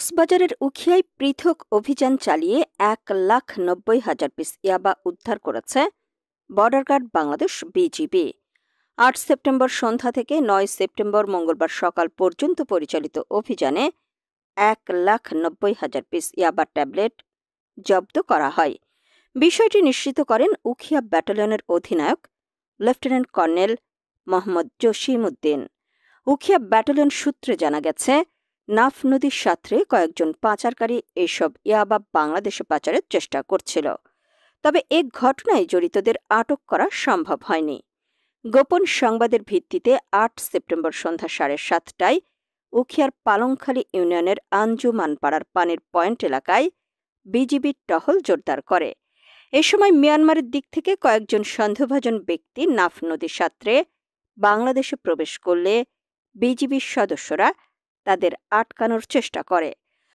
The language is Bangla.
কক্সবাজারের উখিয়ায় পৃথক অভিযান চালিয়ে 1,90,000 পিস ইয়াবা উদ্ধার করেছে border guard Bangladesh BGB. 8 September সন্ধ্যা থেকে 9 সেপ্টেম্বর মঙ্গলবার সকাল পর্যন্ত পরিচালিত অভিযানে 1,90,000 পিস ইয়াবা ট্যাবলেট জব্দ করা হয়। বিষয়টি নিশ্চিত করেন উখিয়া ব্যাটালিয়নের অধিনায়ক lieutenant colonel Mohammad Jasim Uddin. Ukhia battalion সূত্রে জানা গেছে, নাফ নদীর সাঁতরে কয়েকজন পাচারকারী এসব ইয়াবা বাংলাদেশে পাচারের চেষ্টা করছিল। তবে এ ঘটনায় জড়িতদের আটক করা সম্ভব হয়নি। গোপন সংবাদের ভিত্তিতে 8 সেপ্টেম্বর সন্ধ্যা 7:30টায় উখিয়ার পালংখালী ইউনিয়নের আঞ্জুমানপাড়ার পানির পয়েন্ট এলাকায় বিজিবি টহল জোরদার করে। এ সময় মিয়ানমারের দিক থেকে কয়েকজন সন্দেহভাজন ব্যক্তি নাফ নদীর সাঁতরে বাংলাদেশে প্রবেশ করলে বিজিবির সদস্যরা তাদের আটকানোর চেষ্টা করে।